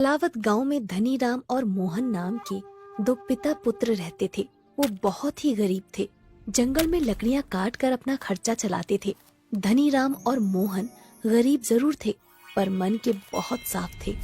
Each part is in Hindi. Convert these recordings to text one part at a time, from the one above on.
कलावत गांव में धनीराम और मोहन नाम के दो पिता पुत्र रहते थे। वो बहुत ही गरीब थे। जंगल में लकड़ियां काट कर अपना खर्चा चलाते थे। धनीराम और मोहन गरीब जरूर थे, पर मन के बहुत साफ थे।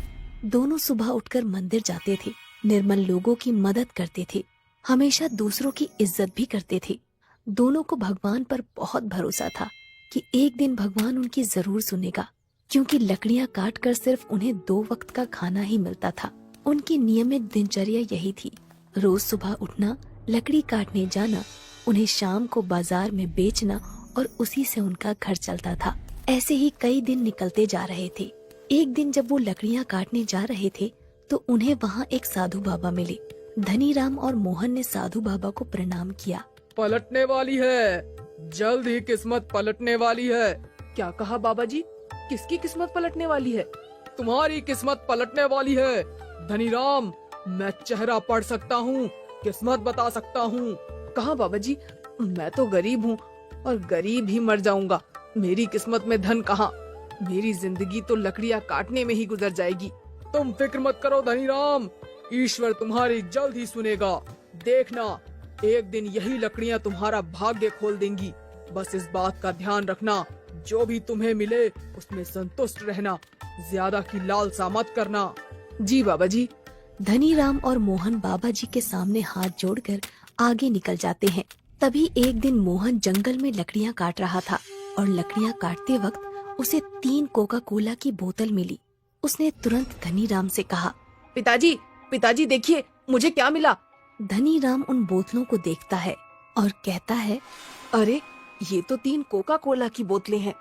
दोनों सुबह उठकर मंदिर जाते थे, निर्मल लोगों की मदद करते थे, हमेशा दूसरों की इज्जत भी करते थे। दोनों को भगवान पर बहुत भरोसा था कि एक दिन भगवान उनकी जरूर सुनेगा, क्योंकि लकड़ियां काट कर सिर्फ उन्हें 2 वक्त का खाना ही मिलता था। उनकी नियमित दिनचर्या यही थी, रोज सुबह उठना, लकड़ी काटने जाना, उन्हें शाम को बाजार में बेचना और उसी से उनका घर चलता था। ऐसे ही कई दिन निकलते जा रहे थे। एक दिन जब वो लकड़ियां काटने जा रहे थे तो उन्हें वहाँ एक साधु बाबा मिले। धनीराम और मोहन ने साधु बाबा को प्रणाम किया। पलटने वाली है, जल्द ही किस्मत पलटने वाली है। क्या कहा बाबा जी? किसकी किस्मत पलटने वाली है? तुम्हारी किस्मत पलटने वाली है धनीराम। मैं चेहरा पढ़ सकता हूँ, किस्मत बता सकता हूँ। कहाँ बाबा जी? मैं तो गरीब हूँ और गरीब ही मर जाऊंगा। मेरी किस्मत में धन कहाँ? मेरी जिंदगी तो लकड़ियाँ काटने में ही गुजर जाएगी। तुम फिक्र मत करो धनीराम, ईश्वर तुम्हारी जल्द ही सुनेगा। देखना, एक दिन यही लकड़ियाँ तुम्हारा भाग्य खोल देंगी। बस इस बात का ध्यान रखना, जो भी तुम्हें मिले उसमें संतुष्ट रहना, ज्यादा की लालसा मत करना। जी बाबा जी। धनीराम और मोहन बाबा जी के सामने हाथ जोड़कर आगे निकल जाते हैं। तभी एक दिन मोहन जंगल में लकड़ियां काट रहा था और लकड़ियां काटते वक्त उसे 3 कोका कोला की बोतल मिली। उसने तुरंत धनीराम से कहा, पिताजी, पिताजी देखिए मुझे क्या मिला। धनीराम उन बोतलों को देखता है और कहता है, अरे ये तो 3 कोका कोला की बोतलें हैं।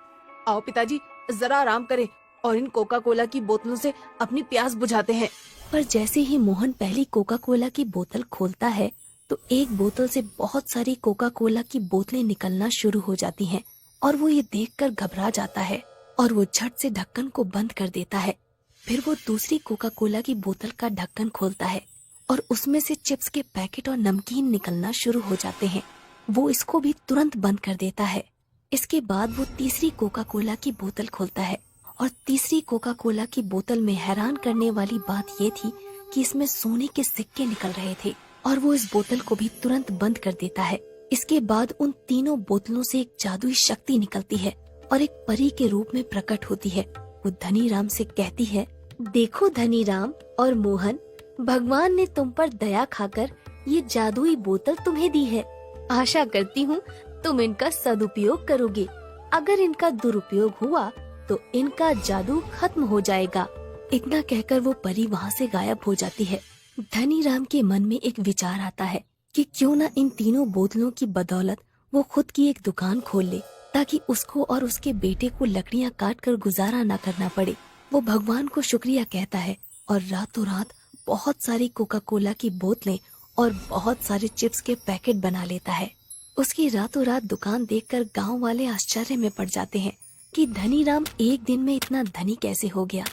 आओ पिताजी जरा आराम करें और इन कोका कोला की बोतलों से अपनी प्यास बुझाते हैं। पर जैसे ही मोहन पहली कोका कोला की बोतल खोलता है तो एक बोतल से बहुत सारी कोका कोला की बोतलें निकलना शुरू हो जाती हैं और वो ये देखकर घबरा जाता है और वो झट से ढक्कन को बंद कर देता है। फिर वो दूसरी कोका कोला की बोतल का ढक्कन खोलता है और उसमें से चिप्स के पैकेट और नमकीन निकलना शुरू हो जाते हैं। वो इसको भी तुरंत बंद कर देता है। इसके बाद वो तीसरी कोका कोला की बोतल खोलता है और तीसरी कोका कोला की बोतल में हैरान करने वाली बात ये थी कि इसमें सोने के सिक्के निकल रहे थे और वो इस बोतल को भी तुरंत बंद कर देता है। इसके बाद उन तीनों बोतलों से एक जादुई शक्ति निकलती है और एक परी के रूप में प्रकट होती है। वो धनीराम से कहती है, देखो धनीराम और मोहन, भगवान ने तुम पर दया खाकर ये जादुई बोतल तुम्हें दी है। आशा करती हूँ तुम इनका सदुपयोग करोगे। अगर इनका दुरुपयोग हुआ तो इनका जादू खत्म हो जाएगा। इतना कहकर वो परी वहाँ से गायब हो जाती है। धनीराम के मन में एक विचार आता है कि क्यों न इन तीनों बोतलों की बदौलत वो खुद की एक दुकान खोल ले, ताकि उसको और उसके बेटे को लकड़ियाँ काट कर गुजारा न करना पड़े। वो भगवान को शुक्रिया कहता है और रातों रात बहुत सारी कोका कोला की बोतलें और बहुत सारे चिप्स के पैकेट बना लेता है। उसकी रातों रात दुकान देखकर गांव वाले आश्चर्य में पड़ जाते हैं कि धनीराम एक दिन में इतना धनी कैसे हो गया।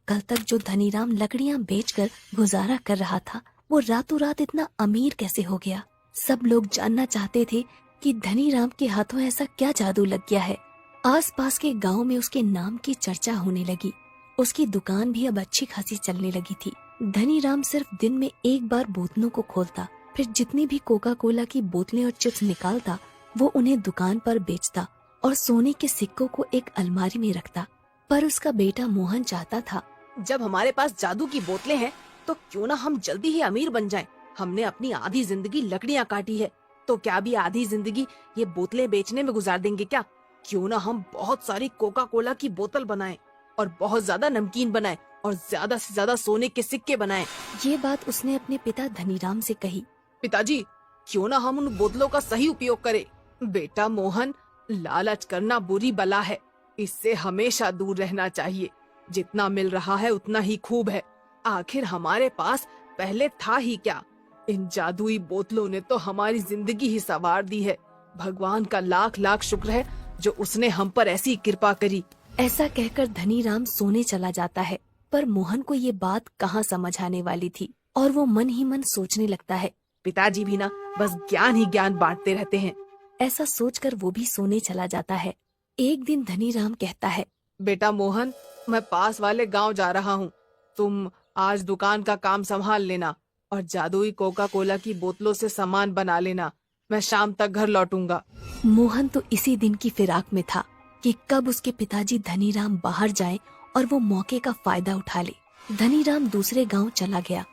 कल तक जो धनीराम लकड़ियां बेचकर गुजारा कर रहा था, वो रातों रात इतना अमीर कैसे हो गया। सब लोग जानना चाहते थे कि धनीराम के हाथों ऐसा क्या जादू लग गया है। आसपास के गांव में उसके नाम की चर्चा होने लगी। उसकी दुकान भी अब अच्छी खासी चलने लगी थी। धनीराम सिर्फ दिन में एक बार बोतलों को खोलता, फिर जितनी भी कोका कोला की बोतलें और चिप्स निकालता वो उन्हें दुकान पर बेचता और सोने के सिक्कों को एक अलमारी में रखता। पर उसका बेटा मोहन चाहता था, जब हमारे पास जादू की बोतलें हैं तो क्यों ना हम जल्दी ही अमीर बन जाएं। हमने अपनी आधी जिंदगी लकड़ियाँ काटी है, तो क्या भी आधी जिंदगी ये बोतलें बेचने में गुजार देंगे क्या? क्यों ना हम बहुत सारी कोका कोला की बोतल बनाएं और बहुत ज्यादा नमकीन बनाएं और ज्यादा से ज्यादा सोने के सिक्के बनाएं। ये बात उसने अपने पिता धनीराम से कही। पिताजी, क्यों ना हम उन बोतलों का सही उपयोग करें। बेटा मोहन, लालच करना बुरी बला है, इससे हमेशा दूर रहना चाहिए। जितना मिल रहा है उतना ही खूब है। आखिर हमारे पास पहले था ही क्या। इन जादुई बोतलों ने तो हमारी जिंदगी ही संवार दी है। भगवान का लाख लाख शुक्र है जो उसने हम पर ऐसी कृपा करी। ऐसा कहकर धनीराम सोने चला जाता है, पर मोहन को ये बात कहाँ समझ आने वाली थी और वो मन ही मन सोचने लगता है, पिताजी भी ना बस ज्ञान ही ज्ञान बांटते रहते हैं। ऐसा सोचकर वो भी सोने चला जाता है। एक दिन धनीराम कहता है, बेटा मोहन, मैं पास वाले गांव जा रहा हूँ। तुम आज दुकान का काम संभाल लेना और जादुई कोका कोला की बोतलों से सामान बना लेना। मैं शाम तक घर लौटूंगा। मोहन तो इसी दिन की फिराक में था कि कब उसके पिताजी धनीराम बाहर जाएं और वो मौके का फायदा उठा ले। धनीराम दूसरे गांव चला गया।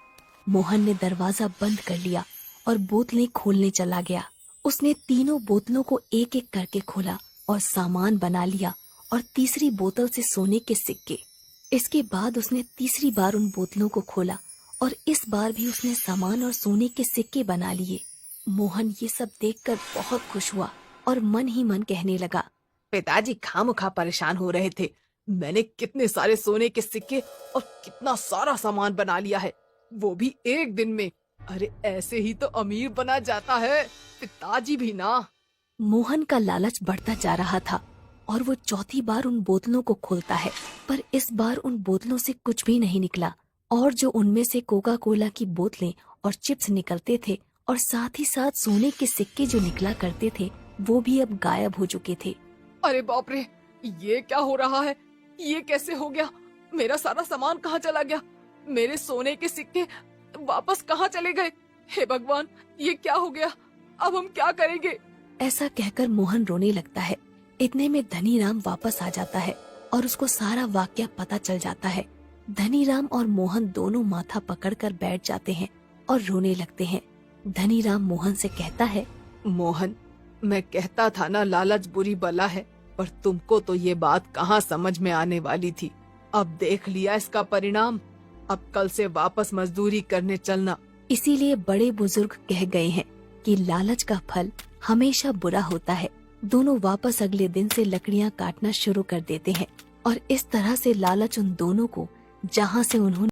मोहन ने दरवाजा बंद कर लिया और बोतलें खोलने चला गया। उसने तीनों बोतलों को एक एक करके खोला और सामान बना लिया और तीसरी बोतल से सोने के सिक्के। इसके बाद उसने तीसरी बार उन बोतलों को खोला और इस बार भी उसने सामान और सोने के सिक्के बना लिए। मोहन ये सब देखकर बहुत खुश हुआ और मन ही मन कहने लगा, पिताजी खामखा परेशान हो रहे थे। मैंने कितने सारे सोने के सिक्के और कितना सारा सामान बना लिया है, वो भी एक दिन में। अरे ऐसे ही तो अमीर बना जाता है, पिताजी भी ना। मोहन का लालच बढ़ता जा रहा था और वो चौथी बार उन बोतलों को खोलता है, पर इस बार उन बोतलों से कुछ भी नहीं निकला और जो उनमें से कोका कोला की बोतलें और चिप्स निकलते थे और साथ ही साथ सोने के सिक्के जो निकला करते थे वो भी अब गायब हो चुके थे। अरे बाप रे, ये क्या हो रहा है? ये कैसे हो गया? मेरा सारा सामान कहाँ चला गया? मेरे सोने के सिक्के वापस कहाँ चले गए? हे भगवान, ये क्या हो गया? अब हम क्या करेंगे? ऐसा कहकर मोहन रोने लगता है। इतने में धनीराम वापस आ जाता है और उसको सारा वाकया पता चल जाता है। धनीराम और मोहन दोनों माथा पकड़कर बैठ जाते हैं और रोने लगते हैं। धनीराम मोहन से कहता है, मोहन, मैं कहता था ना लालच बुरी बला है, पर तुमको तो ये बात कहाँ समझ में आने वाली थी। अब देख लिया इसका परिणाम। अब कल से वापस मजदूरी करने चलना। इसीलिए बड़े बुजुर्ग कह गए हैं कि लालच का फल हमेशा बुरा होता है। दोनों वापस अगले दिन से लकड़ियां काटना शुरू कर देते हैं और इस तरह से लालच उन दोनों को जहाँ से उन्होंने